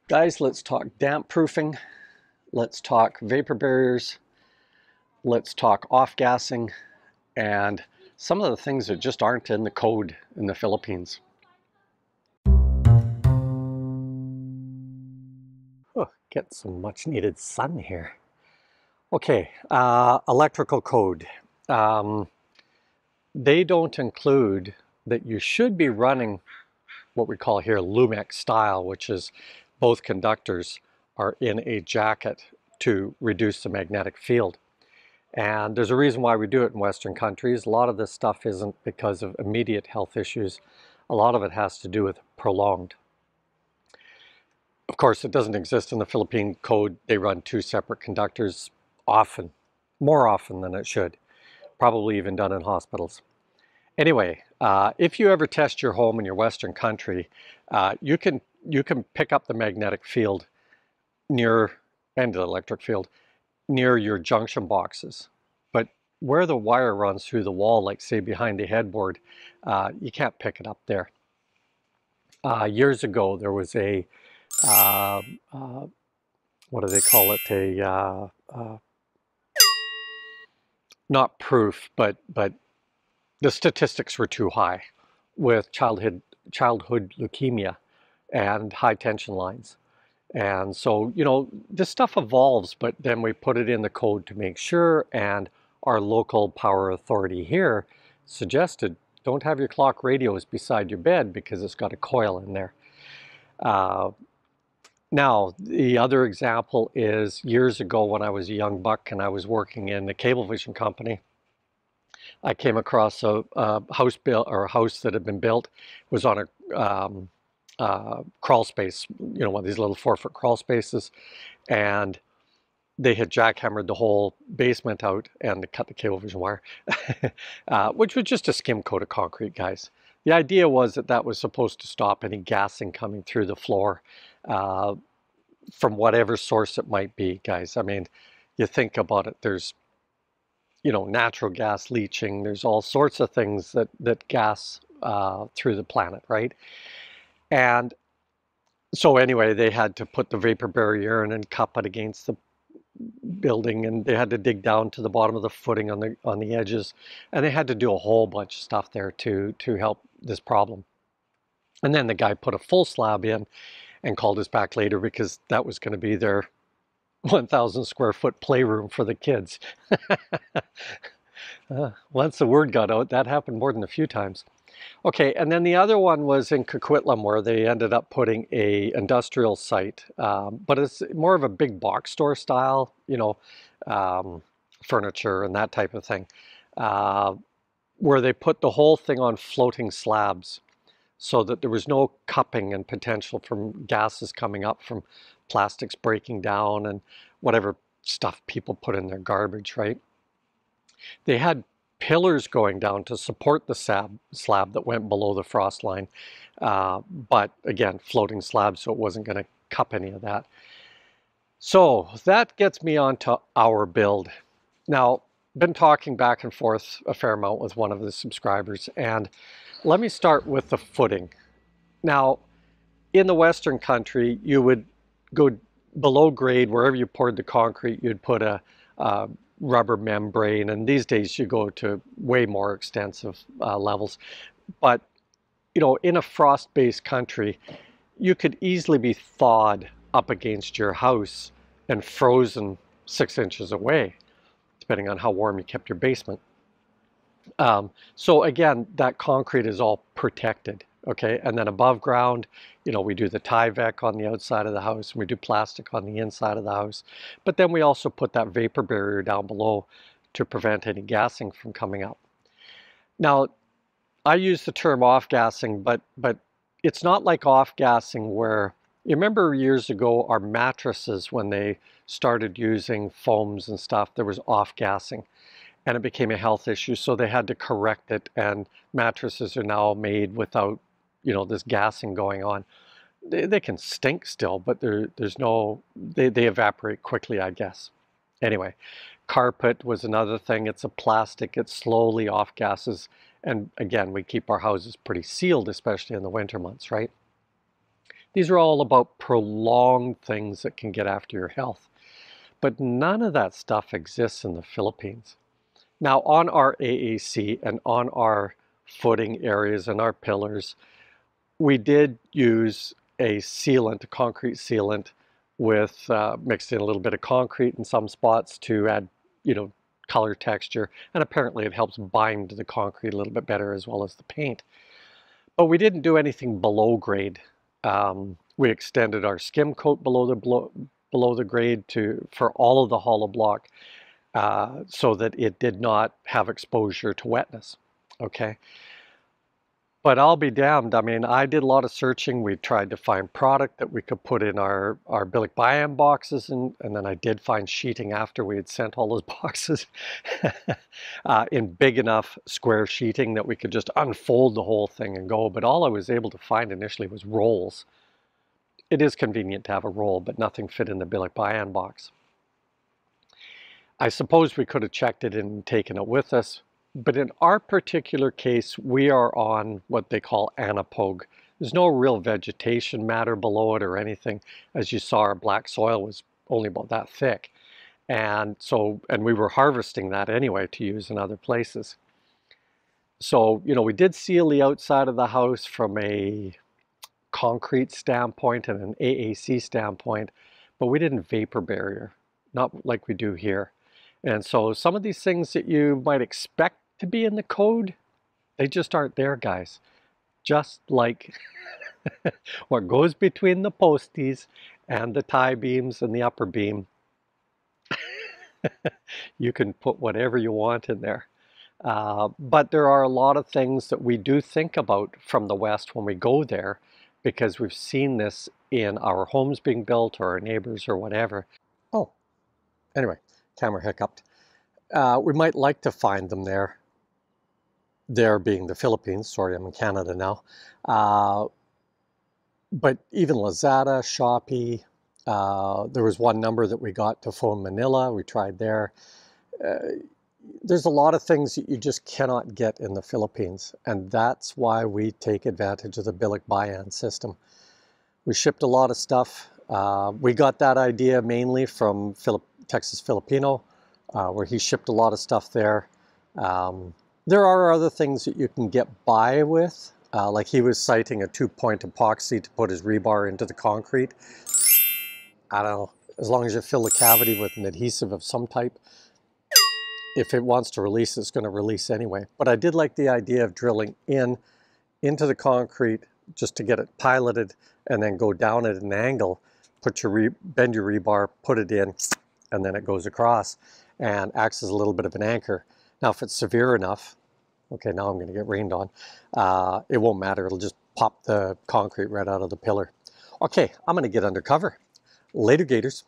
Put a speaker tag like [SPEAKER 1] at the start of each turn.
[SPEAKER 1] Guys, let's talk damp proofing, let's talk vapor barriers, let's talk off-gassing, and some of the things that just aren't in the code in the Philippines. Oh, get some much needed sun here. Okay, electrical code. They don't include that you should be running what we call here Lumex style, which is both conductors are in a jacket to reduce the magnetic field. And there's a reason why we do it in Western countries. A lot of this stuff isn't because of immediate health issues. A lot of it has to do with prolonged. Of course, it doesn't exist in the Philippine code. They run two separate conductors often, more often than it should. Probably even done in hospitals. Anyway, if you ever test your home in your Western country, you can pick up the magnetic field near, and the electric field, near your junction boxes. But where the wire runs through the wall, like say behind the headboard, you can't pick it up there. Years ago, there was a, what do they call it? Not proof, but the statistics were too high with childhood leukemia and high tension lines. And so, you know, this stuff evolves, but then we put it in the code to make sure, and our local power authority here suggested don't have your clock radios beside your bed because it's got a coil in there. Now, the other example is years ago when I was a young buck and I was working in the Cablevision company. I came across a house that had been built. It was on a crawl space, you know, one of these little 4-foot crawl spaces, and they had jackhammered the whole basement out and cut the Cablevision wire, which was just a skim coat of concrete, guys. The idea was that that was supposed to stop any gassing coming through the floor from whatever source it might be, guys. I mean, you think about it, there's, you know, natural gas leaching, there's all sorts of things that gas through the planet, right? And so anyway, they had to put the vapor barrier in and cup it against the building, and they had to dig down to the bottom of the footing on the edges, and they had to do a whole bunch of stuff there to help this problem. And then the guy put a full slab in and called us back later because that was going to be their 1,000 square foot playroom for the kids. Once the word got out, that happened more than a few times. Okay, and then the other one was in Coquitlam, where they ended up putting a industrial site, but it's more of a big box store style, you know, furniture and that type of thing, where they put the whole thing on floating slabs so that there was no cupping and potential from gases coming up from plastics breaking down and whatever stuff people put in their garbage, right? They had pillars going down to support the slab that went below the frost line, but again, floating slabs, so it wasn't going to cup any of that. So that gets me onto our build. Now, been talking back and forth a fair amount with one of the subscribers, and let me start with the footing. Now, in the Western country, you would go below grade, wherever you poured the concrete, you'd put a rubber membrane, and these days you go to way more extensive levels. But, you know, in a frost-based country, you could easily be thawed up against your house and frozen 6 inches away, depending on how warm you kept your basement. So again, that concrete is all protected, okay? And then above ground, you know, we do the Tyvek on the outside of the house, and we do plastic on the inside of the house. But then we also put that vapor barrier down below to prevent any gassing from coming up. Now, I use the term off-gassing, but it's not like off-gassing where, you remember years ago, our mattresses, when they started using foams and stuff, there was off-gassing. And it became a health issue, so they had to correct it, and mattresses are now made without, you know, this gassing going on. They can stink still, but there's no, they evaporate quickly, I guess. Anyway, carpet was another thing. It's a plastic, it slowly off gases, and again, we keep our houses pretty sealed, especially in the winter months, right? These are all about prolonged things that can get after your health. But none of that stuff exists in the Philippines. Now, on our AAC and on our footing areas and our pillars, we did use a sealant, a concrete sealant, with mixed in a little bit of concrete in some spots to add, color texture, and apparently it helps bind the concrete a little bit better as well as the paint. But we didn't do anything below grade. We extended our skim coat below the grade for all of the hollow block, so that it did not have exposure to wetness. Okay. But I'll be damned. I mean, I did a lot of searching. We tried to find product that we could put in our Bilic Biam boxes, and then I did find sheeting after we had sent all those boxes in big enough square sheeting that we could just unfold the whole thing and go. But all I was able to find initially was rolls. It is convenient to have a roll, but nothing fit in the Bilic Biam box. I suppose we could have checked it and taken it with us. But in our particular case, we are on what they call anapogue. There's no real vegetation matter below it or anything. As you saw, our black soil was only about that thick. And we were harvesting that anyway to use in other places. So, we did seal the outside of the house from a concrete standpoint and an AAC standpoint, but we didn't vapor barrier, not like we do here. And so some of these things that you might expect to be in the code, they just aren't there, guys. Just like what goes between the posties and the tie beams and the upper beam, you can put whatever you want in there. But there are a lot of things that we do think about from the West when we go there, because we've seen this in our homes being built or our neighbors or whatever. Oh, anyway, camera hiccuped. We might like to find them there. There being the Philippines. Sorry, I'm in Canada now. But even Lazada, Shopee, there was one number that we got to phone Manila. We tried there. There's a lot of things that you just cannot get in the Philippines, and that's why we take advantage of the Bilic Biam system. We shipped a lot of stuff. We got that idea mainly from Texas Filipino, where he shipped a lot of stuff there. There are other things that you can get by with, like he was citing a 2-point epoxy to put his rebar into the concrete. I don't know, as long as you fill the cavity with an adhesive of some type, if it wants to release, it's going to release anyway. But I did like the idea of drilling into the concrete just to get it piloted, and then go down at an angle, bend your rebar, put it in, and then it goes across and acts as a little bit of an anchor. Now, if it's severe enough, okay, now I'm going to get rained on, it won't matter. It'll just pop the concrete right out of the pillar. Okay, I'm going to get undercover. Later, Gators.